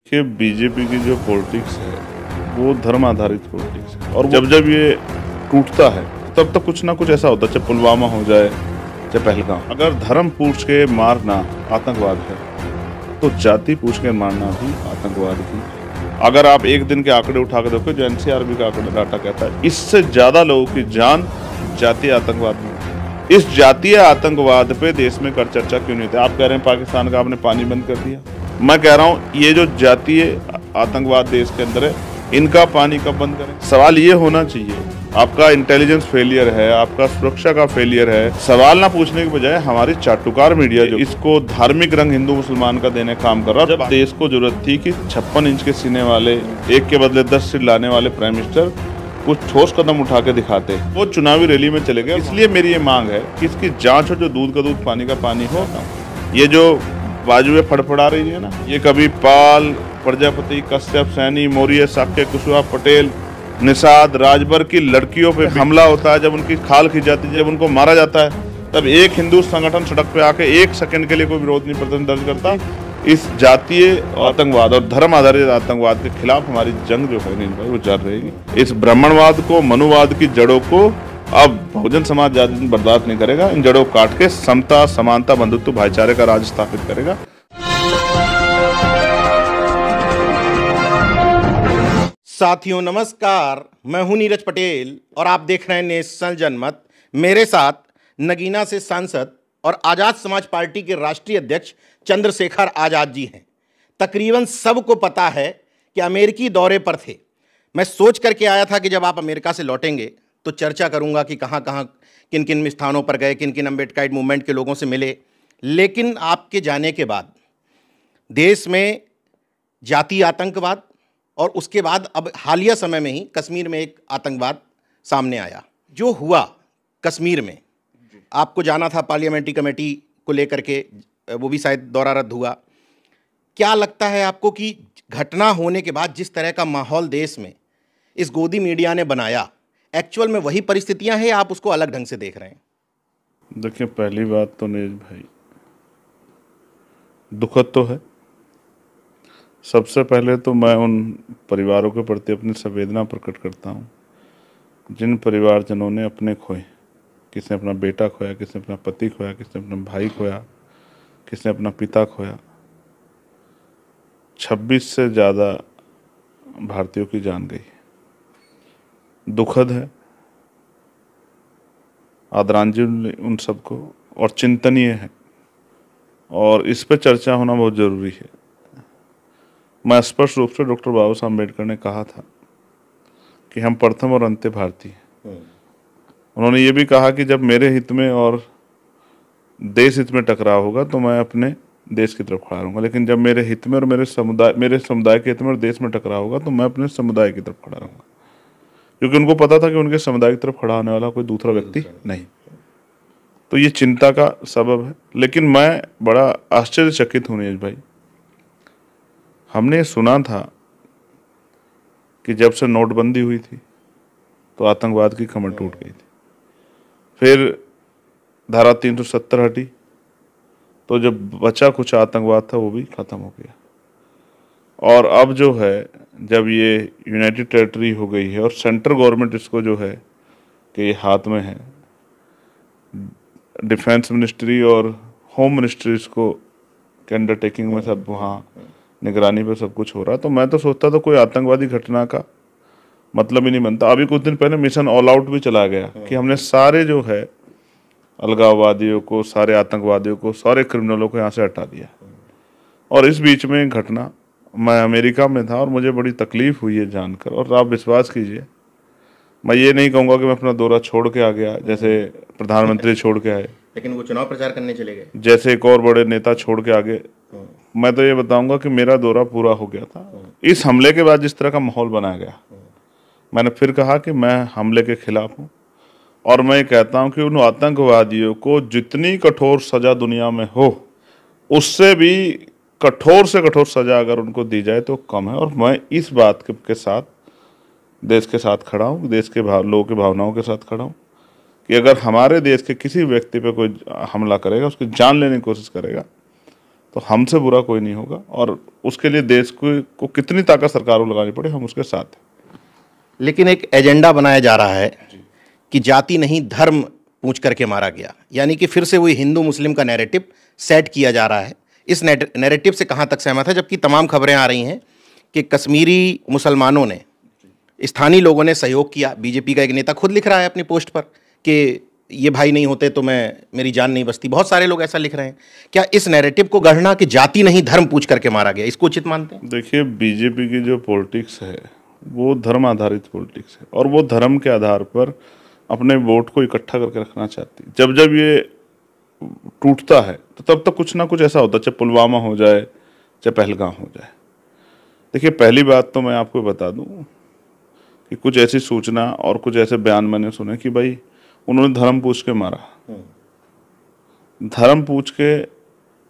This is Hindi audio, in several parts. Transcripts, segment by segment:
कि बीजेपी की जो पॉलिटिक्स है वो धर्म आधारित पॉलिटिक्स है और जब जब ये टूटता है तब तक कुछ ना कुछ ऐसा होता है, चाहे पुलवामा हो जाए चाहे पहलगाम। अगर धर्म पूछ के मारना आतंकवाद है तो जाति पूछ के मारना भी आतंकवाद ही है। अगर आप एक दिन के आंकड़े उठा कर देखो, जो एनसीआरबी का आंकड़ा डाटा कहता है, इससे ज्यादा लोगों की जान जातीय आतंकवाद में। इस जातीय आतंकवाद पे देश में कर चर्चा क्यों नहीं होती? आप कह रहे हैं पाकिस्तान का आपने पानी बंद कर दिया, मैं कह रहा हूं ये जो जातीय आतंकवाद देश के अंदर है, इनका पानी कब बंद करें? सवाल ये होना चाहिए, आपका इंटेलिजेंस फेलियर है, आपका सुरक्षा का फेलियर है। सवाल ना पूछने के बजाय हमारी चाटुकार मीडिया जो इसको धार्मिक रंग हिंदू मुसलमान का देने काम कर रहा है। जब देश को जरूरत थी कि 56 इंच के सीने वाले, एक के बदले 10 सीट लाने वाले प्राइम मिनिस्टर कुछ ठोस कदम उठा के दिखाते, वो चुनावी रैली में चले गए। इसलिए मेरी ये मांग है कि इसकी जांच हो, जो दूध का दूध पानी का पानी हो। ये जो बाजुएं फड़फड़ा रही है ना, ये कभी पाल, प्रजापति, कश्यप, सैनी, मौर्य, साक्य, कुशवाहा, पटेल, निषाद, राजभर की लड़कियों पे हमला होता है, जब उनकी खाल खींच जाती है, जब उनको मारा जाता है, तब एक हिंदू संगठन सड़क पे आके एक सेकंड के लिए कोई विरोध नहीं प्रदर्शन दर्ज करता। इस जातीय आतंकवाद और धर्म आधारित आतंकवाद के खिलाफ हमारी जंग जो है भाई वो जारी रहेगी। इस ब्राह्मणवाद को, मनुवाद की जड़ों को अब बहुजन समाज ज्यादा दिन बर्दाश्त नहीं करेगा। इन जड़ों काट के समता, समानता, बंधुत्व, भाईचारे का राज स्थापित करेगा। साथियों नमस्कार, मैं हूं नीरज पटेल और आप देख रहे हैं नेशनल जनमत। मेरे साथ नगीना से सांसद और आजाद समाज पार्टी के राष्ट्रीय अध्यक्ष चंद्रशेखर आजाद जी हैं। तकरीबन सबको पता है कि अमेरिकी दौरे पर थे। मैं सोच करके आया था कि जब आप अमेरिका से लौटेंगे तो चर्चा करूंगा कि कहाँ कहाँ, किन किन स्थानों पर गए, किन किन अम्बेडकराइट मूवमेंट के लोगों से मिले। लेकिन आपके जाने के बाद देश में जातीय आतंकवाद और उसके बाद अब हालिया समय में ही कश्मीर में एक आतंकवाद सामने आया। जो हुआ कश्मीर में, आपको जाना था पार्लियामेंट्री कमेटी को लेकर के, वो भी शायद दौरा रद्द हुआ। क्या लगता है आपको कि घटना होने के बाद जिस तरह का माहौल देश में इस गोदी मीडिया ने बनाया, एक्चुअल में वही परिस्थितियां हैं या आप उसको अलग ढंग से देख रहे हैं? देखिए, पहली बात तो नीरज भाई, दुखद तो है। सबसे पहले तो मैं उन परिवारों के प्रति अपनी संवेदना प्रकट करता हूँ जिन परिवारजनों ने अपने खोए। किसने अपना बेटा खोया, किसने अपना पति खोया, किसने अपना भाई खोया, किसने अपना पिता खोया। 26 से ज़्यादा भारतीयों की जान गई। दुखद है, आदरांजलि उन सबको, और चिंतनीय है, और इस पर चर्चा होना बहुत ज़रूरी है। मैं स्पष्ट रूप से डॉक्टर बाबा साहब अम्बेडकर ने कहा था कि हम प्रथम और अंत्य भारतीय हैं। उन्होंने ये भी कहा कि जब मेरे हित में और देश हित में टकराव होगा तो मैं अपने देश की तरफ खड़ा रहूँगा, लेकिन जब मेरे हित में और मेरे समुदाय के हित में और देश में टकराव होगा तो मैं अपने समुदाय की तरफ खड़ा रहूँगा, क्योंकि उनको पता था कि उनके समुदाय की तरफ खड़ा होने वाला कोई दूसरा व्यक्ति नहीं। तो ये चिंता का सबब है। लेकिन मैं बड़ा आश्चर्यचकित हूँ नीरज भाई, हमने सुना था कि जब से नोटबंदी हुई थी तो आतंकवाद की कमर टूट गई थी, फिर धारा 370 हटी तो जब बचा कुछ आतंकवाद था वो भी खत्म हो गया, और अब जो है जब ये यूनाइटेड टेरिटरी हो गई है और सेंट्रल गवर्नमेंट इसको जो है कि ये हाथ में है, डिफेंस मिनिस्ट्री और होम मिनिस्ट्री इसको के अंडरटेकिंग में सब वहाँ निगरानी पे सब कुछ हो रहा, तो मैं तो सोचता था कोई आतंकवादी घटना का मतलब ही नहीं बनता। अभी कुछ दिन पहले मिशन ऑल आउट भी चला गया कि हमने सारे जो है अलगाववादियों को, सारे आतंकवादियों को, सारे क्रिमिनलों को यहाँ से हटा दिया। और इस बीच में घटना, मैं अमेरिका में था और मुझे बड़ी तकलीफ हुई है जानकर, और आप विश्वास कीजिए, मैं ये नहीं कहूँगा कि मैं अपना दौरा छोड़ के आ गया जैसे प्रधानमंत्री छोड़ के आए, लेकिन वो चुनाव प्रचार करने चले गए जैसे एक और बड़े नेता छोड़ के आगे। मैं तो ये बताऊंगा कि मेरा दौरा पूरा हो गया था। इस हमले के बाद जिस तरह का माहौल बनाया गया, मैंने फिर कहा कि मैं हमले के खिलाफ हूँ, और मैं कहता हूँ कि उन आतंकवादियों को जितनी कठोर सजा दुनिया में हो, उससे भी कठोर से कठोर सजा अगर उनको दी जाए तो कम है। और मैं इस बात के साथ देश के साथ खड़ा हूँ, देश के लोगों की भावनाओं के साथ खड़ा हूँ कि अगर हमारे देश के किसी व्यक्ति पे कोई हमला करेगा, उसकी जान लेने की कोशिश करेगा, तो हमसे बुरा कोई नहीं होगा, और उसके लिए देश को कितनी ताकत सरकार को लगानी पड़े, हम उसके साथ हैं। लेकिन एक एजेंडा बनाया जा रहा है कि जाति नहीं धर्म पूछ करके मारा गया, यानी कि फिर से वही हिंदू मुस्लिम का नैरेटिव सेट किया जा रहा है। इस नैरेटिव से कहाँ तक सहमत है, जबकि तमाम खबरें आ रही हैं कि कश्मीरी मुसलमानों ने, स्थानीय लोगों ने सहयोग किया। बीजेपी का एक नेता खुद लिख रहा है अपनी पोस्ट पर कि ये भाई नहीं होते तो मेरी जान नहीं बचती। बहुत सारे लोग ऐसा लिख रहे हैं। क्या इस नैरेटिव को गढ़ना कि जाति नहीं धर्म पूछ करके मारा गया, इसको उचित मानते हैं? देखिए, बीजेपी की जो पॉलिटिक्स है वो धर्म आधारित पॉलिटिक्स है, और वो धर्म के आधार पर अपने वोट को इकट्ठा करके रखना चाहती है। जब जब ये टूटता है तो तब तक कुछ ना कुछ ऐसा होता है, चाहे पुलवामा हो जाए, चाहे पहलगाम हो जाए। देखिए, पहली बात तो मैं आपको बता दूं कि कुछ ऐसी सूचना और कुछ ऐसे बयान मैंने सुने कि भाई उन्होंने धर्म पूछ के मारा। धर्म पूछ के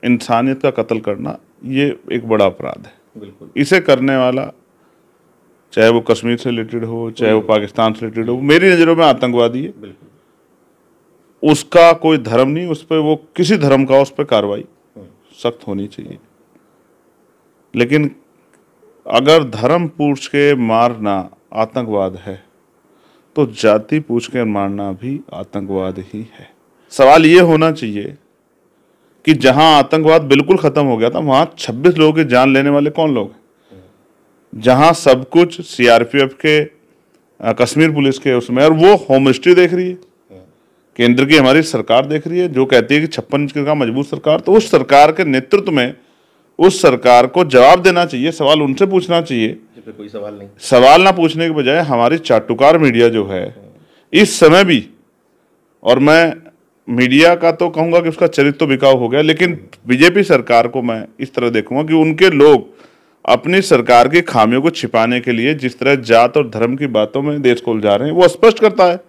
इंसानियत का कत्ल करना ये एक बड़ा अपराध है। बिल्कुल। इसे करने वाला, चाहे वो कश्मीर से रिलेटेड हो, चाहे वो पाकिस्तान से रिलेटेड हो, मेरी नज़रों में आतंकवादी है। बिल्कुल। उसका कोई धर्म नहीं, उस पर वो किसी धर्म का उस पर कार्रवाई सख्त होनी चाहिए। लेकिन अगर धर्म पूछ के मारना आतंकवाद है तो जाति पूछ के मारना भी आतंकवाद ही है। सवाल ये होना चाहिए कि जहां आतंकवाद बिल्कुल खत्म हो गया था वहां 26 लोगों की जान लेने वाले कौन लोग हैं? जहां सब कुछ सीआरपीएफ के, कश्मीर पुलिस के उसमें, और वो होम मिनिस्ट्री देख रही है, केंद्र की हमारी सरकार देख रही है जो कहती है कि 56 इंच का मजबूत सरकार। तो उस सरकार के नेतृत्व में उस सरकार को जवाब देना चाहिए, सवाल उनसे पूछना चाहिए। कोई सवाल नहीं। सवाल ना पूछने के बजाय हमारी चाटुकार मीडिया जो है इस समय भी, और मैं मीडिया का तो कहूंगा कि उसका चरित्र तो बिकाऊ हो गया, लेकिन बीजेपी सरकार को मैं इस तरह देखूंगा कि उनके लोग अपनी सरकार की खामियों को छिपाने के लिए जिस तरह जात और धर्म की बातों में देश को उलझा रहे हैं, वो स्पष्ट करता है।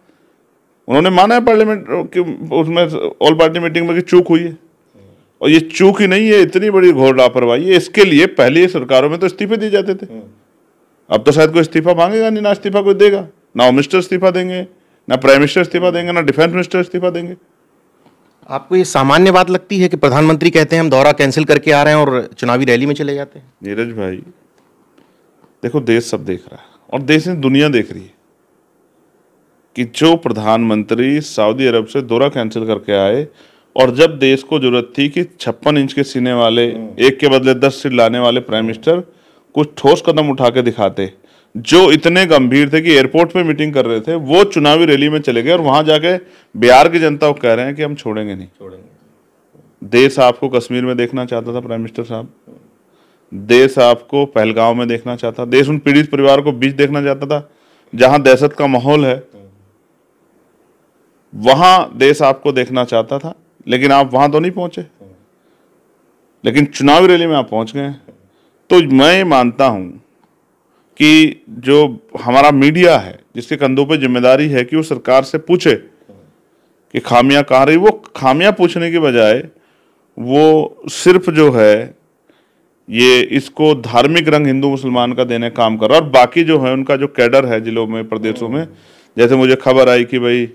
उन्होंने माना है पार्लियामेंट की उसमें ऑल पार्टी मीटिंग में कि चूक हुई है, और ये चूक ही नहीं है, इतनी बड़ी घोर लापरवाही है। इसके लिए पहले सरकारों में तो इस्तीफे दिए जाते थे, अब तो शायद कोई इस्तीफा मांगेगा नहीं, ना इस्तीफा कोई देगा, ना होम मिनिस्टर इस्तीफा देंगे, ना प्राइम मिनिस्टर इस्तीफा देंगे, ना डिफेंस मिनिस्टर इस्तीफा देंगे। आपको ये सामान्य बात लगती है कि प्रधानमंत्री कहते हैं हम दौरा कैंसिल करके आ रहे हैं और चुनावी रैली में चले जाते हैं? नीरज भाई, देखो, देश सब देख रहा है और देश में दुनिया देख रही है कि जो प्रधानमंत्री सऊदी अरब से दौरा कैंसिल करके आए, और जब देश को जरूरत थी कि 56 इंच के सीने वाले, एक के बदले 10 सीट लाने वाले प्राइम मिनिस्टर कुछ ठोस कदम उठा के दिखाते, जो इतने गंभीर थे कि एयरपोर्ट पे मीटिंग कर रहे थे, वो चुनावी रैली में चले गए और वहां जाके बिहार की जनता को कह रहे हैं कि हम छोड़ेंगे नहीं। देश आपको कश्मीर में देखना चाहता था प्राइम मिनिस्टर साहब, देश आपको पहलगांव में देखना चाहता, देश उन पीड़ित परिवार को बीच देखना चाहता था जहां दहशत का माहौल है, वहां देश आपको देखना चाहता था, लेकिन आप वहां तो नहीं पहुंचे, लेकिन चुनावी रैली में आप पहुंच गए। तो मैं मानता हूं कि जो हमारा मीडिया है, जिसके कंधों पे जिम्मेदारी है कि वो सरकार से पूछे कि खामियां कहाँ रही, वो खामियां पूछने के बजाय वो सिर्फ जो है ये इसको धार्मिक रंग हिंदू मुसलमान का देने का काम कर रहा है। और बाकी जो है उनका जो कैडर है जिलों में, प्रदेशों में, जैसे मुझे खबर आई कि भाई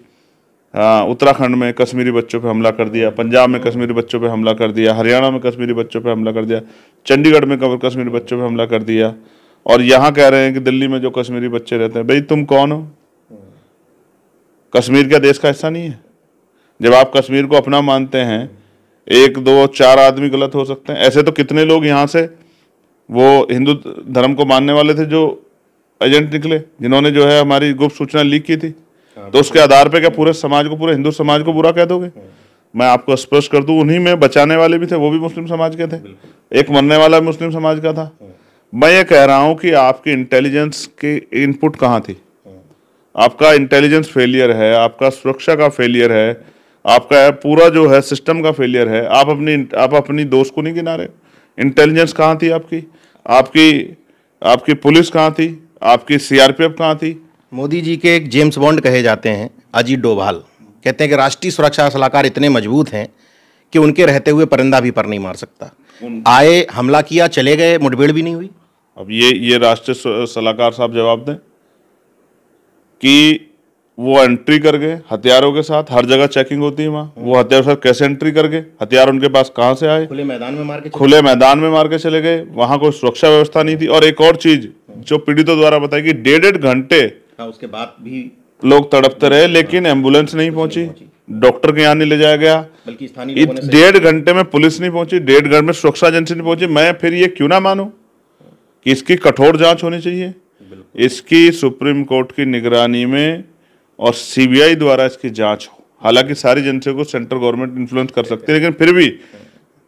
उत्तराखंड में कश्मीरी बच्चों पे हमला कर दिया, पंजाब में कश्मीरी बच्चों पे हमला कर दिया, हरियाणा में कश्मीरी बच्चों पे हमला कर दिया, चंडीगढ़ में कश्मीरी बच्चों पे हमला कर दिया, और यहाँ कह रहे हैं कि दिल्ली में जो कश्मीरी बच्चे रहते हैं। भाई तुम कौन हो? कश्मीर क्या देश का हिस्सा नहीं है? जब आप कश्मीर को अपना मानते हैं, 1, 2, 4 आदमी गलत हो सकते हैं, ऐसे तो कितने लोग यहाँ से वो हिंदू धर्म को मानने वाले थे जो एजेंट निकले, जिन्होंने जो है हमारी गुप्त सूचना लीक की थी। तो उसके आधार पे क्या पूरे समाज को, पूरे हिंदू समाज को बुरा कह दोगे? मैं आपको स्पष्ट कर दूं, उन्हीं में बचाने वाले भी थे, वो भी मुस्लिम समाज के थे, एक मरने वाला भी मुस्लिम समाज का था। मैं ये कह रहा हूं कि आपकी इंटेलिजेंस की इनपुट कहाँ थी? आपका इंटेलिजेंस फेलियर है, आपका सुरक्षा का फेलियर है, आपका पूरा जो है सिस्टम का फेलियर है। आप अपनी दोस्त को नहीं गिना रहे। इंटेलिजेंस कहाँ थी आपकी? आपकी पुलिस कहाँ थी? आपकी सीआरपीएफ कहाँ थी? मोदी जी के एक जेम्स बॉन्ड कहे जाते हैं अजीत डोभाल, कहते हैं कि राष्ट्रीय सुरक्षा सलाहकार इतने मजबूत हैं कि उनके रहते हुए परिंदा भी पर नहीं मार सकता। आए, हमला किया, चले गए, मुठभेड़ भी नहीं हुई। अब ये राष्ट्रीय सलाहकार साहब जवाब दें कि वो एंट्री कर गए हथियारों के साथ, हर जगह चेकिंग होती है वहाँ, वो हथियारों के साथ कैसे एंट्री कर गए, हथियार उनके पास कहाँ से आए, खुले मैदान में मार के खुले मैदान में मार के चले गए, वहाँ कोई सुरक्षा व्यवस्था नहीं थी। और एक और चीज जो पीड़ितों द्वारा बताई कि 1.5 घंटे उसके बाद भी लोग तड़पते रहे, लेकिन एम्बुलेंस नहीं पहुंची, डॉक्टर के यहाँ नहीं ले जाया गया, बल्कि स्थानीय लोगों ने 1.5 घंटे में पुलिस नहीं पहुंची, 1.5 घंटे में सुरक्षा एजेंसी नहीं पहुंची। मैं फिर ये क्यों ना मानूं कि इसकी कठोर जांच होनी चाहिए, इसकी सुप्रीम कोर्ट की निगरानी में और सीबीआई द्वारा इसकी जांच हो। हालांकि सारी एजेंसियों को सेंट्रल गवर्नमेंट इन्फ्लुएंस कर सकती है, लेकिन फिर भी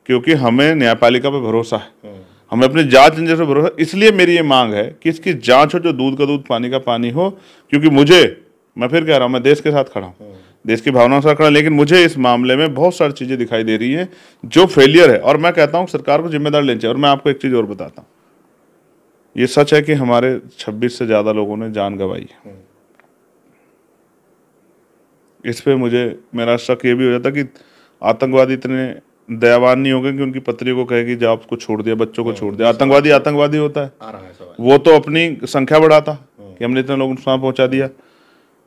क्योंकि हमें न्यायपालिका पे भरोसा है, हमें अपनी जांच एजेंसी पे भरोसा, इसलिए मेरी ये मांग है कि इसकी जांच हो, जो दूध का दूध पानी का पानी हो। क्योंकि मैं फिर कह रहा हूँ, मैं देश के साथ खड़ा हूँ, देश की भावनाओं के साथ खड़ा, लेकिन मुझे इस मामले में बहुत सारी चीजें दिखाई दे रही हैं जो फेलियर है, और मैं कहता हूँ सरकार को जिम्मेदार लेनी चाहिए। और मैं आपको एक चीज और बताता हूँ, ये सच है कि हमारे 26 से ज्यादा लोगों ने जान गंवाई है। इस पे मेरा शक ये भी हो जाता कि आतंकवादी इतने दयावान नहीं हो गए कि उनकी पत्नी को कहे कि जाओ उसको छोड़ दिया, बच्चों को छोड़ दिया। आतंकवादी होता है, वो तो अपनी संख्या बढ़ाता कि हमने इतने लोगों को नुकसान पहुंचा दिया।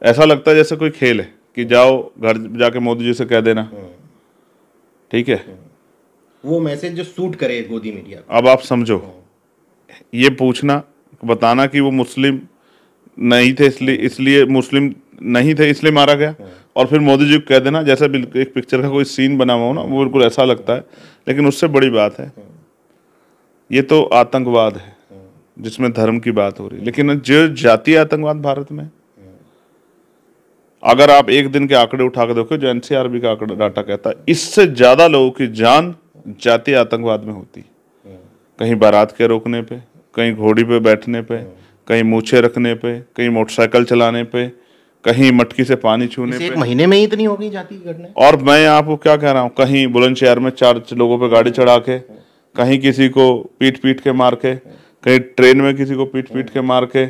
ऐसा लगता है जैसे कोई खेल है कि जाओ घर जाके मोदी जी से कह देना, ठीक है, वो मैसेज जो सूट करे गोदी मीडिया। अब आप समझो, ये पूछना बताना कि वो मुस्लिम नहीं थे इसलिए मुस्लिम नहीं थे इसलिए मारा गया, और फिर मोदी जी को कह देना, जैसे एक पिक्चर का कोई सीन बना हुआ हो ना, वो बिल्कुल ऐसा लगता है। लेकिन उससे बड़ी बात है, ये तो आतंकवाद है जिसमें धर्म की बात हो रही है। लेकिन जो जातीय आतंकवाद भारत में, अगर आप एक दिन के आंकड़े उठा के देखो, जो एनसीआरबी का आंकड़ा डाटा कहता है, इससे ज्यादा लोगों की जान जातीय आतंकवाद में होती है। कहीं बारात के रोकने पे, कहीं घोड़ी पे बैठने पे, कहीं मूछे रखने पे, कहीं मोटरसाइकिल चलाने पे, कहीं मटकी से पानी छूने पे। एक महीने में ही इतनी हो गई जाती घटना। और मैं आपको क्या कह रहा हूँ, कहीं बुलंदशहर में 4 लोगों पे गाड़ी चढ़ा के, कहीं किसी को पीट के मार के, कहीं ट्रेन में किसी को पीट के मार के,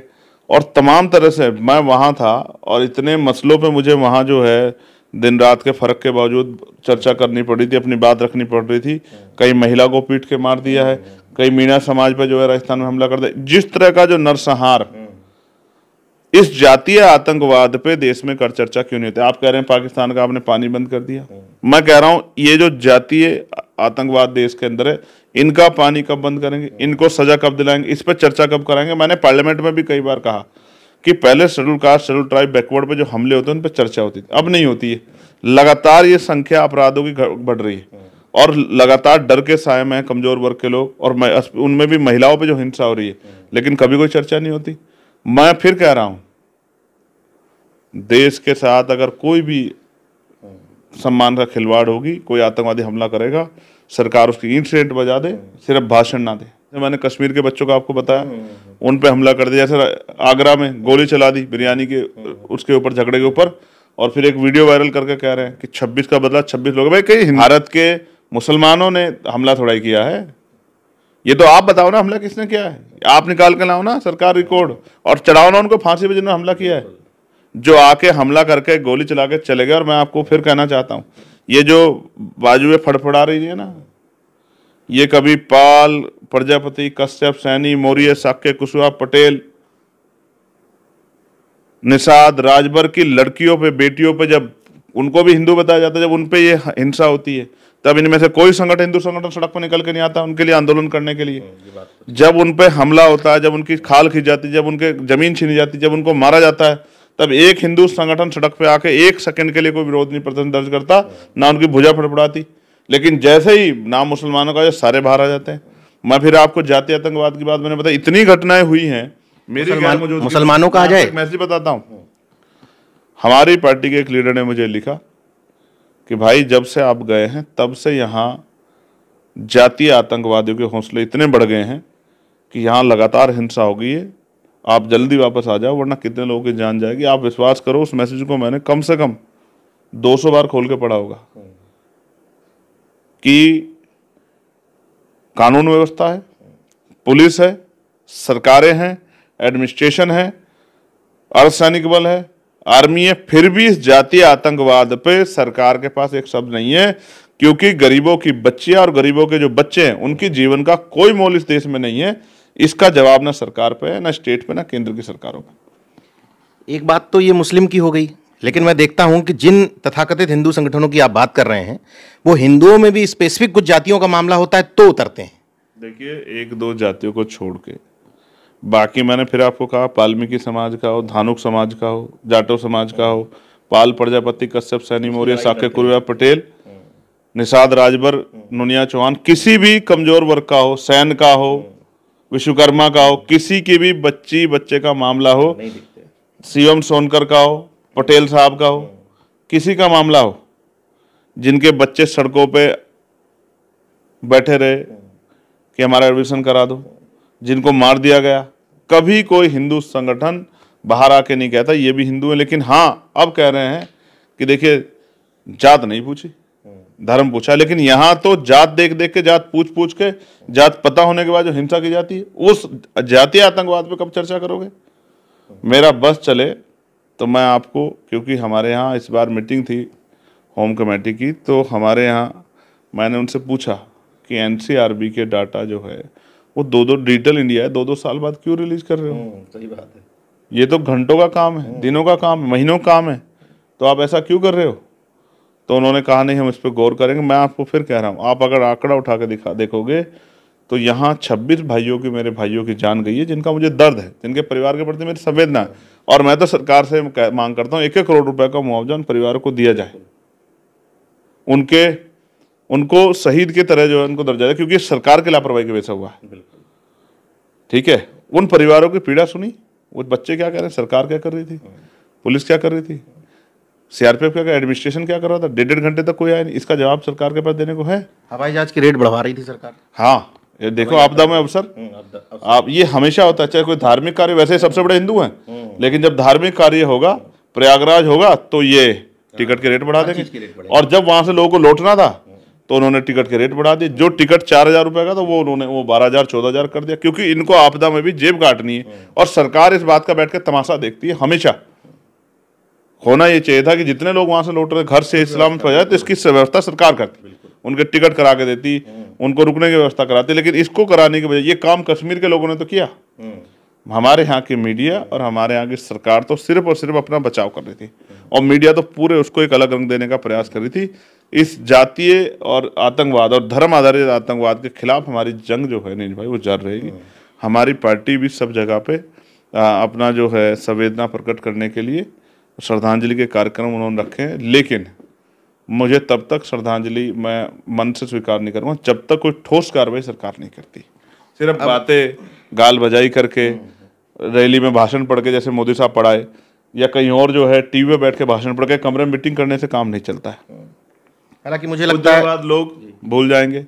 और तमाम तरह से। मैं वहाँ था और इतने मसलों पे मुझे वहाँ जो है दिन रात के फर्क के बावजूद चर्चा करनी पड़ी थी, अपनी बात रखनी पड़ रही थी। कई महिला को पीट के मार दिया है, कई मीणा समाज पे जो है राजस्थान में हमला कर दिया। जिस तरह का जो नरसंहार इस जातीय आतंकवाद पे देश में कर चर्चा क्यों नहीं होती? आप कह रहे हैं पाकिस्तान का आपने पानी बंद कर दिया, मैं कह रहा हूं ये जो जातीय आतंकवाद देश के अंदर है, इनका पानी कब बंद करेंगे, इनको सजा कब दिलाएंगे, इस पर चर्चा कब कराएंगे? मैंने पार्लियामेंट में भी कई बार कहा कि पहले schedule caste, schedule tribe, backward पे जो हमले होते हैं उन पर चर्चा होती थी, अब नहीं होती है। लगातार ये संख्या अपराधों की बढ़ रही है, और लगातार डर के साए में कमजोर वर्ग के लोग, और उनमें भी महिलाओं पे जो हिंसा हो रही है, लेकिन कभी कोई चर्चा नहीं होती। मैं फिर कह रहा हूं, देश के साथ अगर कोई भी सम्मान का खिलवाड़ होगी, कोई आतंकवादी हमला करेगा, सरकार उसकी इंसिडेंट बजा दे, सिर्फ भाषण ना दे। मैंने कश्मीर के बच्चों का आपको बताया, उन पे हमला कर दिया, जैसे आगरा में गोली चला दी बिरयानी के उसके ऊपर, झगड़े के ऊपर, और फिर एक वीडियो वायरल करके कह रहे हैं कि 26 का बदला 26 लोग। भाई कई भारत के मुसलमानों ने हमला थोड़ा ही किया है, ये तो आप बताओ ना हमला किसने किया है, आप निकाल के लाओ ना सरकार रिकॉर्ड, और चढ़ाओ ना उनको फांसी पे जिन्होंने हमला किया है, जो आके हमला करके गोली चला के चले गए। और मैं आपको फिर कहना चाहता हूं, ये जो बाजू में फड़फड़ा रही है ना, ये कभी पाल, प्रजापति, कश्यप, सैनी, मौर्य, साक्य, कुशवाहा, पटेल, निषाद, राजभर की लड़कियों पे, बेटियों पे जब उनको भी हिंदू बताया जाता है, जब उन पे ये हिंसा होती है, तब इनमें से कोई संगठन, हिंदू संगठन सड़क पर निकल के नहीं आता उनके लिए आंदोलन करने के लिए। जब उन पे हमला होता है, जब उनकी खाल खींच जाती है, जब उनके जमीन छीनी जाती है, जब उनको मारा जाता है, तब एक हिंदू संगठन सड़क पे आके एक सेकंड के लिए कोई विरोध नहीं प्रदर्शन दर्ज करता, ना उनकी भुजा फड़फड़ाती। लेकिन जैसे ही नाम मुसलमानों का सारे बाहर आ जाते हैं। मैं फिर आपको जातीय आतंकवाद की बात मैंने बताई, इतनी घटनाएं हुई हैं, मेरी मुसलमानों का आ जाए, मैसेज बताता हूं। हमारी पार्टी के एक लीडर ने मुझे लिखा कि भाई जब से आप गए हैं तब से यहाँ जातीय आतंकवादियों के हौसले इतने बढ़ गए हैं कि यहाँ लगातार हिंसा हो गई है, आप जल्दी वापस आ जाओ वरना कितने लोगों की जान जाएगी। आप विश्वास करो, उस मैसेज को मैंने कम से कम 200 बार खोल के पढ़ा होगा कि कानून व्यवस्था है, पुलिस है, सरकारें हैं, एडमिनिस्ट्रेशन है, अर्धसैनिक बल है, आर्मी है, फिर भी इस जातीय आतंकवाद पे सरकार के पास एक शब्द नहीं है, क्योंकि गरीबों की बच्चियां और गरीबों के जो बच्चे हैं उनकी जीवन का कोई मोल इस देश में नहीं है। इसका जवाब ना सरकार पे है, ना स्टेट पे, ना केंद्र की सरकारों पे। एक बात तो ये मुस्लिम की हो गई, लेकिन मैं देखता हूं कि जिन तथाकथित हिंदू संगठनों की आप बात कर रहे हैं वो हिंदुओं में भी स्पेसिफिक कुछ जातियों का मामला होता है तो उतरते हैं। देखिए, एक दो जातियों को छोड़ के बाकी मैंने फिर आपको कहा, वाल्मीकि समाज का हो, धानुक समाज का हो, जाटो समाज का हो, पाल प्रजापति, कश्यप, सैनी, मौर्य, साक्य, कुरवा, पटेल, निषाद, राजभर, नुनिया, चौहान, किसी भी कमजोर वर्ग का हो, सैन का हो, विश्वकर्मा का हो, किसी की भी बच्चे का मामला हो, सीएम सोनकर का हो, पटेल साहब का हो, किसी का मामला हो, जिनके बच्चे सड़कों पे बैठे रहे कि हमारा रिजर्वेशन करा दो, जिनको मार दिया गया, कभी कोई हिंदू संगठन बाहर आके नहीं कहता ये भी हिंदू है। लेकिन हाँ, अब कह रहे हैं कि देखिए, जात नहीं पूछी, धर्म पूछा। लेकिन यहाँ तो जात देख देख के, जात पूछ पूछ के, जात पता होने के बाद जो हिंसा की जाती है, उस जातीय आतंकवाद पे कब चर्चा करोगे? मेरा बस चले तो मैं आपको, क्योंकि हमारे यहाँ इस बार मीटिंग थी होम कमेटी की, तो हमारे यहाँ मैंने उनसे पूछा कि एनसीआरबी के डाटा जो है वो दो डिजिटल इंडिया है, 2-2 साल बाद क्यों रिलीज कर रहे हो? सही बात है। ये तो घंटों का काम है, दिनों का काम है, महीनों का काम है, तो आप ऐसा क्यों कर रहे हो? तो उन्होंने कहा नहीं, हम इस पर गौर करेंगे। मैं आपको फिर कह रहा हूँ, आप अगर आंकड़ा उठा के देखोगे तो यहाँ 26 भाइयों की, मेरे भाइयों की जान गई है, जिनका मुझे दर्द है, जिनके परिवार के प्रति मेरी संवेदना है। और मैं तो सरकार से मांग करता हूँ 1-1 करोड़ रुपए का मुआवजा उन परिवारों को दिया जाए, उनको शहीद की तरह जो है उनको दर्जा है, क्योंकि सरकार की लापरवाही की वजह से हुआ है। ठीक है, उन परिवारों की पीड़ा सुनी, वो बच्चे क्या कर रहे हैं, सरकार क्या कर रही थी, पुलिस क्या कर रही थी, सीआरपीएफ क्या, एडमिनिस्ट्रेशन क्या कर रहा था, 1.5 घंटे तक कोई आया नहीं। इसका जवाब सरकार के पास देने को है। हवाई जहाज की रेट बढ़वा रही थी सरकार। हाँ, ये देखो, आपदा में अवसर। आप, ये हमेशा होता है, चाहे कोई धार्मिक कार्य, वैसे सबसे बड़े हिंदू हैं, लेकिन जब धार्मिक कार्य होगा, प्रयागराज होगा, तो ये टिकट के रेट बढ़ा देंगे। और जब वहां से लोगों को लौटना था तो उन्होंने टिकट के रेट बढ़ा दिए। जो टिकट 4,000 रुपए का था वो उन्होंने 12,000 14,000 कर दिया, क्योंकि इनको आपदा में भी जेब काटनी है। और सरकार इस बात का बैठ कर तमाशा देखती है। हमेशा होना ये चाहिए था कि जितने लोग वहां से लौट रहे घर से इस्लाम हो जाए तो इसकी व्यवस्था सरकार करती, उनके टिकट करा के देती, उनको रुकने की व्यवस्था कराती। लेकिन इसको कराने की वजह, ये काम कश्मीर के लोगों ने तो किया। हमारे यहाँ की मीडिया और हमारे यहाँ की सरकार तो सिर्फ और सिर्फ अपना बचाव कर रही थी, और मीडिया तो पूरे उसको एक अलग रंग देने का प्रयास कर रही थी। इस जातीय और आतंकवाद और धर्म आधारित आतंकवाद के खिलाफ हमारी जंग जो है नीरज भाई, वो जारी रहेगी। हमारी पार्टी भी सब जगह पे अपना जो है संवेदना प्रकट करने के लिए श्रद्धांजलि के कार्यक्रम उन्होंने रखे हैं। लेकिन मुझे तब तक श्रद्धांजलि मैं मन से स्वीकार नहीं करूँगा जब तक कोई ठोस कार्रवाई सरकार नहीं करती। सिर्फ बातें, गाल बजाई करके, रैली में भाषण पढ़ के, जैसे मोदी साहब पढ़ाए, या कहीं और जो है टीवी पे बैठ के भाषण पढ़ के कमरे में मीटिंग करने से काम नहीं चलता है। हालांकि मुझे लगता है बाद लोग भूल जाएंगे,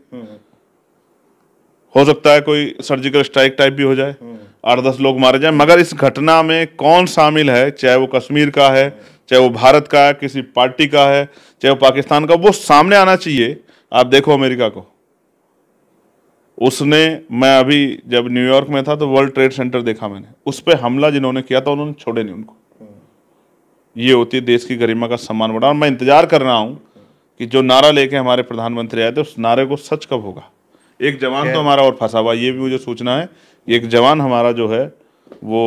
हो सकता है कोई सर्जिकल स्ट्राइक टाइप भी हो जाए, 8-10 लोग मारे जाए, मगर इस घटना में कौन शामिल है, चाहे वो कश्मीर का है, चाहे वो भारत का है, किसी पार्टी का है, चाहे वो पाकिस्तान का, वो सामने आना चाहिए। आप देखो अमेरिका को, उसने, मैं अभी जब न्यूयॉर्क में था तो वर्ल्ड ट्रेड सेंटर देखा मैंने, उस पर हमला जिन्होंने किया था उन्होंने छोड़े नहीं उनको। ये होती है देश की गरिमा का सम्मान बढ़ा। और मैं इंतजार कर रहा हूं कि जो नारा लेके हमारे प्रधानमंत्री आए थे उस नारे को सच कब होगा। एक जवान तो हमारा और फंसा हुआ, ये भी मुझे सूचना है, एक जवान हमारा जो है वो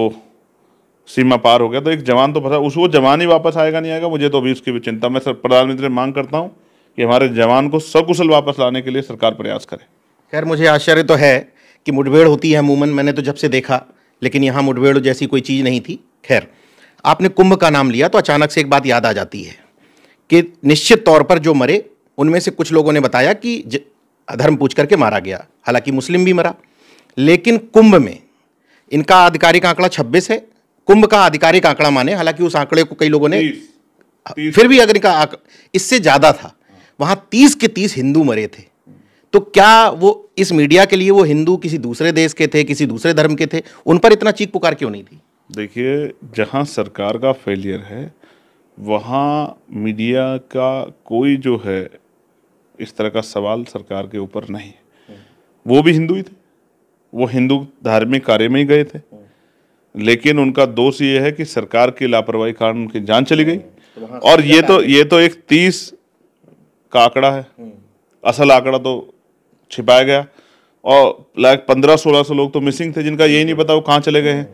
सीमा पार हो गया, तो एक जवान तो फंसा, वो जवान ही वापस आएगा नहीं आएगा, मुझे तो अभी उसकी भी चिंता। मैं प्रधानमंत्री से मांग करता हूँ कि हमारे जवान को सकुशल वापस लाने के लिए सरकार प्रयास करे। खैर, मुझे आश्चर्य तो है कि मुठभेड़ होती है अमूमन, मैंने तो जब से देखा, लेकिन यहाँ मुठभेड़ जैसी कोई चीज़ नहीं थी। खैर, आपने कुंभ का नाम लिया तो अचानक से एक बात याद आ जाती है कि निश्चित तौर पर जो मरे उनमें से कुछ लोगों ने बताया कि धर्म पूछ करके मारा गया, हालांकि मुस्लिम भी मरा। लेकिन कुंभ में इनका आधिकारिक आंकड़ा 26 है, कुंभ का आधिकारिक आंकड़ा माने, हालांकि उस आंकड़े को कई लोगों ने 30 फिर भी अगर इनका इससे ज़्यादा था, वहाँ 30 के 30 हिंदू मरे थे। तो क्या वो इस मीडिया के लिए वो हिंदू किसी दूसरे देश के थे, किसी दूसरे धर्म के थे, उन पर इतना चीख पुकार क्यों नहीं थी? देखिए, जहाँ सरकार का फेलियर है वहाँ मीडिया का कोई जो है इस तरह का सवाल सरकार के ऊपर नहीं है। वो भी हिंदू ही थे, वो हिंदू धार्मिक कार्य में ही गए थे, लेकिन उनका दोष ये है कि सरकार की लापरवाही कारण उनकी जान चली गई। और ये तो एक 30 का आंकड़ा है, असल आंकड़ा तो छिपाया गया, और लाइक 1500-1600 लोग तो मिसिंग थे, जिनका यही नहीं पता वो कहाँ चले गए हैं।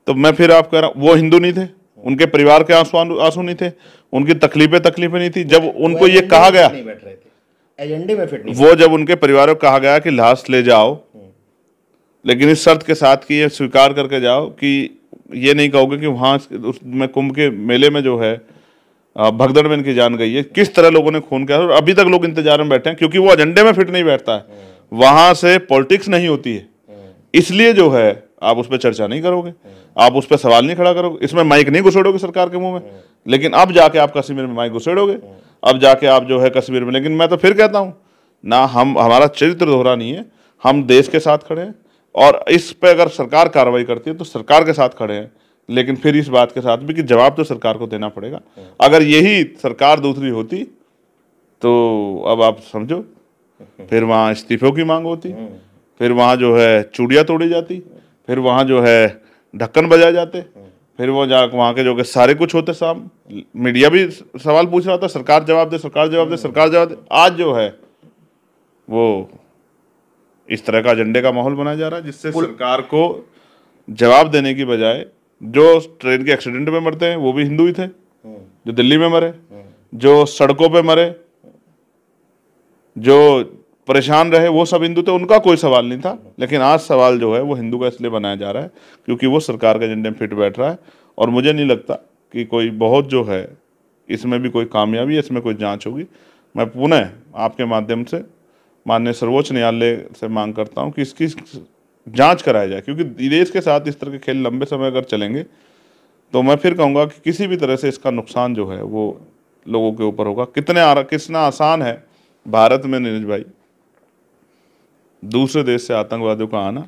तो मैं फिर आप कह रहा हूँ वो हिंदू नहीं थे, उनके परिवार के आंसू आंसू नहीं थे, उनकी तकलीफें नहीं थी। जब उनको ये कहा गया, नहीं बैठ रहे थे, एजेंडे में फिट नहीं, वो जब उनके परिवारों को कहा गया कि लाश ले जाओ, लेकिन इस शर्त के साथ कि ये स्वीकार करके जाओ कि ये नहीं कहोगे कि वहाँ उसमें कुंभ के मेले में जो है भगदड़ में इनकी जान गई है, किस तरह लोगों ने खून किया, और अभी तक लोग इंतजार में बैठे हैं क्योंकि वो एजेंडे में फिट नहीं बैठता है, वहां से पॉलिटिक्स नहीं होती है। इसलिए जो है आप उस पर चर्चा नहीं करोगे, आप उस पर सवाल नहीं खड़ा करोगे, इसमें माइक नहीं घुसेड़ोगे सरकार के मुंह में। लेकिन अब जाके आप कश्मीर में माइक घुसेड़ोगे, अब जाके आप जो है कश्मीर में। लेकिन मैं तो फिर कहता हूं ना, हमारा चरित्र दोहरा नहीं है, हम देश के साथ खड़े हैं, और इस पे अगर सरकार कार्रवाई करती है तो सरकार के साथ खड़े हैं, लेकिन फिर इस बात के साथ भी कि जवाब तो सरकार को देना पड़ेगा। अगर यही सरकार दूसरी होती तो अब आप समझो, फिर वहाँ इस्तीफों की मांग होती, फिर वहाँ जो है चूड़ियाँ तोड़ी जाती, फिर वहाँ जो है ढक्कन बजाए जाते, फिर वो वहाँ के जो कि सारे कुछ होते साम, मीडिया भी सवाल पूछ रहा था, सरकार जवाब दे, सरकार जवाब दे, सरकार जवाब दे। आज जो है वो इस तरह का एजेंडे का माहौल बनाया जा रहा है, जिससे सरकार को जवाब देने की बजाय, जो ट्रेन के एक्सीडेंट में मरते हैं वो भी हिंदू ही थे, जो दिल्ली में मरे, जो सड़कों पे मरे, जो परेशान रहे, वो सब हिंदू थे, उनका कोई सवाल नहीं था। लेकिन आज सवाल जो है वो हिंदू का इसलिए बनाया जा रहा है क्योंकि वो सरकार के एजेंडे में फिट बैठ रहा है। और मुझे नहीं लगता कि कोई बहुत जो है इसमें भी कोई कामयाबी, इसमें कोई जांच होगी। मैं पुनः आपके माध्यम से माननीय सर्वोच्च न्यायालय से मांग करता हूं कि इसकी जांच कराया जाए, क्योंकि देश के साथ इस तरह के खेल लंबे समय अगर चलेंगे तो मैं फिर कहूँगा कि किसी भी तरह से इसका नुकसान जो है वो लोगों के ऊपर होगा। कितना आसान है भारत में नीरज भाई, दूसरे देश से आतंकवादियों का आना,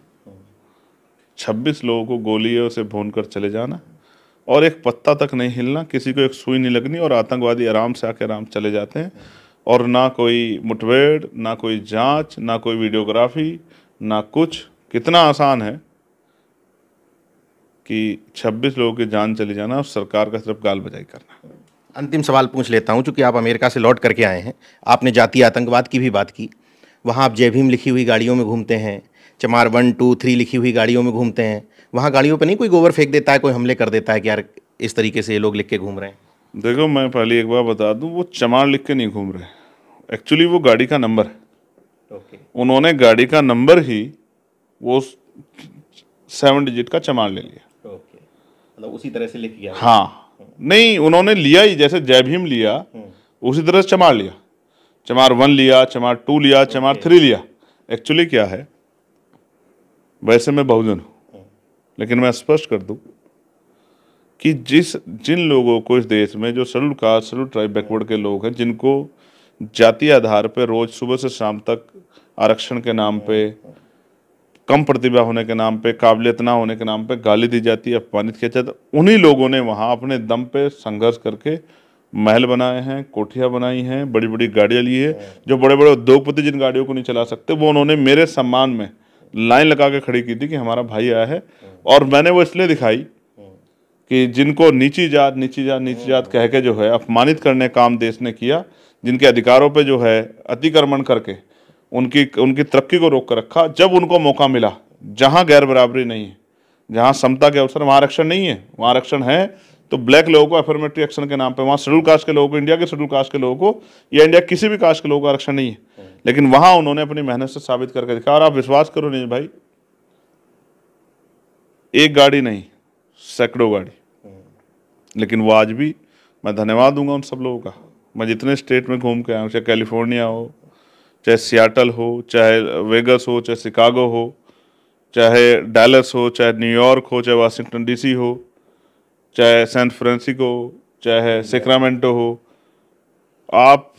26 लोगों को गोलियों से भून कर चले जाना, और एक पत्ता तक नहीं हिलना, किसी को एक सुई नहीं लगनी, और आतंकवादी आराम से आके आराम चले जाते हैं, और ना कोई मुठभेड़, ना कोई जांच, ना कोई वीडियोग्राफी, ना कुछ। कितना आसान है कि 26 लोगों की जान चली जाना और सरकार का सिर्फ गाल बजाई करना। अंतिम सवाल पूछ लेता हूं, चूंकि आप अमेरिका से लौट करके आए हैं, आपने जातीय आतंकवाद की भी बात की। वहाँ आप जय भीम लिखी हुई गाड़ियों में घूमते हैं, चमार 1, 2, 3 लिखी हुई गाड़ियों में घूमते हैं, वहाँ गाड़ियों पर नहीं कोई गोबर फेंक देता है, कोई हमले कर देता है कि यार इस तरीके से ये लोग लिख के घूम रहे हैं? देखो, मैं पहले एक बार बता दूं, वो चमार लिख के नहीं घूम रहे, एक्चुअली वो गाड़ी का नंबर है। उन्होंने गाड़ी का नंबर ही वो 7 डिजिट का चमार ले लिया। मतलब उसी तरह से लिख गया। हाँ, नहीं, उन्होंने लिया ही जैसे जय भीम लिया उसी तरह से चमार लिया, चमार 1 लिया, चमार 2 लिया, चमार 3 लिया। एक्चुअली क्या है, वैसे मैं बहुजन हूँ, लेकिन मैं स्पष्ट कर दूं कि जिन लोगों को इस देश में, जो schedule caste, schedule tribe, backward के लोग हैं, जिनको जातीय आधार पर रोज सुबह से शाम तक आरक्षण के नाम पे, कम प्रतिभा होने के नाम पे, काबिलियत ना होने के नाम पे गाली दी जाती है, अपमानित किया जाता है, उन्हीं लोगों ने वहाँ अपने दम पे संघर्ष करके महल बनाए हैं, कोठियाँ बनाई हैं, बड़ी बड़ी गाड़ियाँ ली है। जो बड़े बड़े उद्योगपति जिन गाड़ियों को नहीं चला सकते, वो उन्होंने मेरे सम्मान में लाइन लगा के खड़ी की थी कि हमारा भाई आया है। और मैंने वो इसलिए दिखाई कि जिनको नीची जात नीची जात नीची जात कह के जो है अपमानित करने काम देश ने किया, जिनके अधिकारों पे जो है अतिक्रमण करके उनकी तरक्की को रोक कर रखा, जब उनको मौका मिला, जहां गैर बराबरी नहीं है, जहां समता के अवसर, वहां आरक्षण नहीं है, वहां आरक्षण है तो ब्लैक लोगों को अफर्मेटिव एक्शन के नाम पे, वहां शेड्यूल कास्ट के लोगों को, इंडिया के शेड्यूल कास्ट के लोगों को या इंडिया किसी भी कास्ट के लोगों को आरक्षण नहीं है। लेकिन वहां उन्होंने अपनी मेहनत से साबित करके दिखा। और आप विश्वास करो नहीं भाई, एक गाड़ी नहीं, सैकड़ों गाड़ी। लेकिन वो आज भी, मैं धन्यवाद दूंगा उन सब लोगों का। मैं जितने स्टेट में घूम के आया हूँ, चाहे कैलिफोर्निया हो, चाहे सियाटल हो, चाहे वेगस हो, चाहे शिकागो हो, चाहे डैलस हो, चाहे न्यूयॉर्क हो, चाहे वाशिंगटन डीसी हो, चाहे सैन फ्रांसिस्को हो, चाहे सेक्रामेंटो हो, आप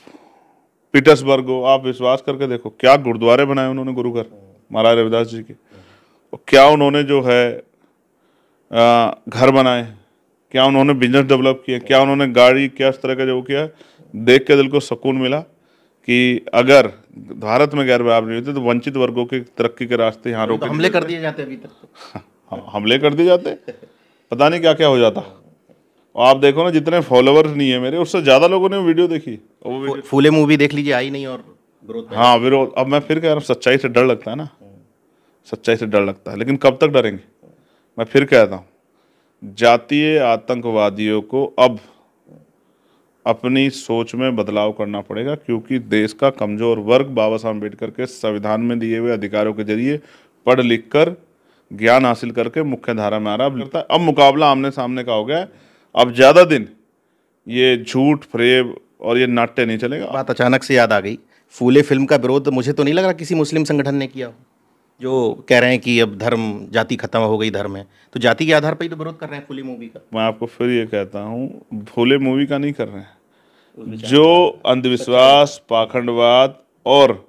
पीटर्सबर्ग हो, आप विश्वास करके देखो क्या गुरुद्वारे बनाए उन्होंने, गुरुघर महाराज रविदास जी के, और क्या उन्होंने जो है घर बनाए, क्या उन्होंने बिजनेस डेवलप किया, क्या उन्होंने गाड़ी, क्या इस तरह का जो किया, देख के दिल को सुकून मिला कि अगर भारत में गैर बराबरी होती तो वंचित वर्गों की तरक्की के रास्ते यहाँ रोके। हमले कर दिए जाते अभी तक तो। हमले कर दिए जाते, पता नहीं क्या क्या हो जाता। और आप देखो ना, जितने फॉलोवर्स नहीं है मेरे, उससे ज्यादा लोगों ने वीडियो देखी। फूले मूवी देख लीजिए, आई नहीं और विरोध। हाँ, विरोध। अब मैं फिर कह रहा हूँ, सच्चाई से डर लगता है ना, सच्चाई से डर लगता है, लेकिन कब तक डरेंगे। मैं फिर कहता हूँ, जातीय आतंकवादियों को अब अपनी सोच में बदलाव करना पड़ेगा, क्योंकि देश का कमजोर वर्ग बाबा साहब अम्बेडकर के संविधान में दिए हुए अधिकारों के जरिए पढ़ लिख कर ज्ञान हासिल करके मुख्य धारा में आ रहा। अब लगता है अब मुकाबला आमने सामने का हो गया है। अब ज़्यादा दिन ये झूठ फरेब और ये नाट्य नहीं चलेगा। बात अचानक से याद आ गई, फूले फिल्म का विरोध मुझे तो नहीं लग रहा किसी मुस्लिम संगठन ने किया हो, जो कह रहे हैं कि अब धर्म जाति खत्म हो गई, धर्म है तो जाति के आधार पर ही तो विरोध कर रहे हैं फूले मूवी का। मैं आपको फिर ये कहता हूँ, फूले मूवी का नहीं कर रहे हैं। जो अंधविश्वास, पाखंडवाद और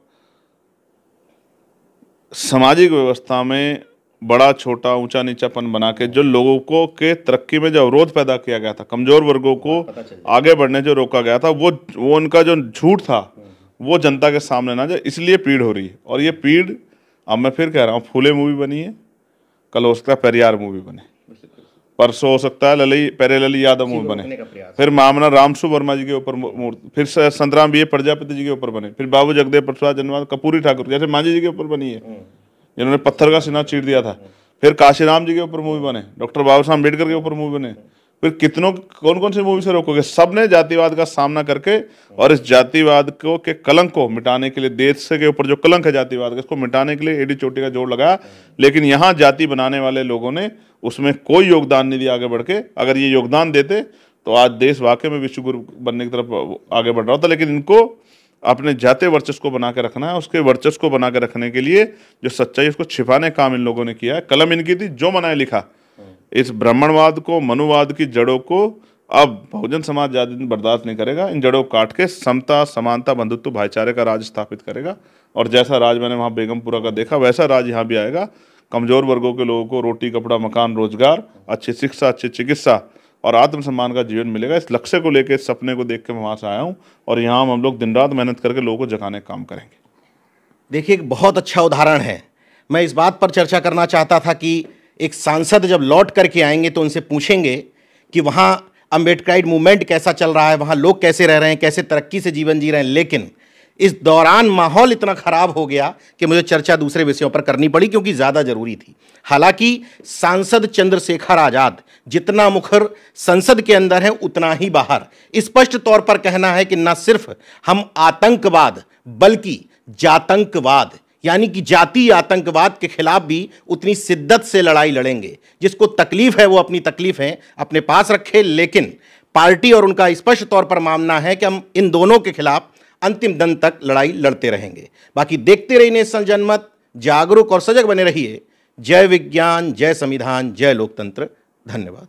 सामाजिक व्यवस्था में बड़ा छोटा ऊंचा नीचापन बना के जो लोगों को के तरक्की में जो अवरोध पैदा किया गया था, कमजोर वर्गों को आगे बढ़ने जो रोका गया था, वो उनका जो झूठ था वो जनता के सामने ना जाए, इसलिए पीड़ हो रही है। और ये पीड़, अब मैं फिर कह रहा हूँ, फूले मूवी बनी है, कल हो सकता है पेरियार मूवी बने, परसों हो सकता है पेरे लली यादव मूवी बने, फिर मामला रामसु वर्मा जी के ऊपर, फिर संतराम बी प्रजापति जी के ऊपर बने, फिर बाबू जगदेव प्रसाद जनवाद कपूरी ठाकुर जैसे मांझी जी के ऊपर बनी है, जिन्होंने पत्थर का सीना चीर दिया था। फिर काशीराम जी के ऊपर मूवी बने, डॉक्टर बाबा साहब अम्बेडकर के ऊपर मूवी बने। फिर कितनों कौन कौन सी मूवी से रोकोगे? सबने जातिवाद का सामना करके और इस जातिवाद को के कलंक को मिटाने के लिए, देश से के ऊपर जो कलंक है जातिवाद का, इसको मिटाने के लिए एडी चोटी का जोड़ लगाया। लेकिन यहाँ जाति बनाने वाले लोगों ने उसमें कोई योगदान नहीं दिया आगे बढ़ के। अगर ये योगदान देते तो आज देश वाकई में विश्व गुरु बनने की तरफ आगे बढ़ रहा होता। लेकिन इनको अपने जातीय वर्चस्व को बना के रखना है। उसके वर्चस्व को बना के रखने के लिए जो सच्चाई उसको छिपाने का काम इन लोगों ने किया है। कलम इनकी थी, जो मनाए लिखा। इस ब्राह्मणवाद को, मनुवाद की जड़ों को अब बहुजन समाज ज्यादा दिन बर्दाश्त नहीं करेगा। इन जड़ों को काट के समता, समानता, बंधुत्व, भाईचारे का राज स्थापित करेगा। और जैसा राज मैंने वहाँ बेगमपुरा का देखा, वैसा राज यहाँ भी आएगा। कमजोर वर्गों के लोगों को रोटी, कपड़ा, मकान, रोजगार, अच्छी शिक्षा, अच्छी चिकित्सा और आत्मसम्मान का जीवन मिलेगा। इस लक्ष्य को लेकर, इस सपने को देख के मैं वहाँ से आया हूँ और यहाँ हम लोग दिन रात मेहनत करके लोगों को जगाने का काम करेंगे। देखिए, एक बहुत अच्छा उदाहरण है। मैं इस बात पर चर्चा करना चाहता था कि एक सांसद जब लौट करके आएंगे तो उनसे पूछेंगे कि वहाँ अम्बेडकराइट मूवमेंट कैसा चल रहा है, वहाँ लोग कैसे रह रहे हैं, कैसे तरक्की से जीवन जी रहे हैं। लेकिन इस दौरान माहौल इतना खराब हो गया कि मुझे चर्चा दूसरे विषयों पर करनी पड़ी, क्योंकि ज़्यादा जरूरी थी। हालांकि सांसद चंद्रशेखर आज़ाद जितना मुखर संसद के अंदर है उतना ही बाहर स्पष्ट तौर पर कहना है कि न सिर्फ हम आतंकवाद बल्कि जातंकवाद यानी कि जातीय आतंकवाद के खिलाफ भी उतनी शिद्दत से लड़ाई लड़ेंगे। जिसको तकलीफ है वो अपनी तकलीफें अपने पास रखे, लेकिन पार्टी और उनका स्पष्ट तौर पर मानना है कि हम इन दोनों के खिलाफ अंतिम दिन तक लड़ाई लड़ते रहेंगे। बाकी देखते रहिए नेशनल जनमत, जागरूक और सजग बने रहिए। जय विज्ञान, जय संविधान, जय लोकतंत्र। धन्यवाद।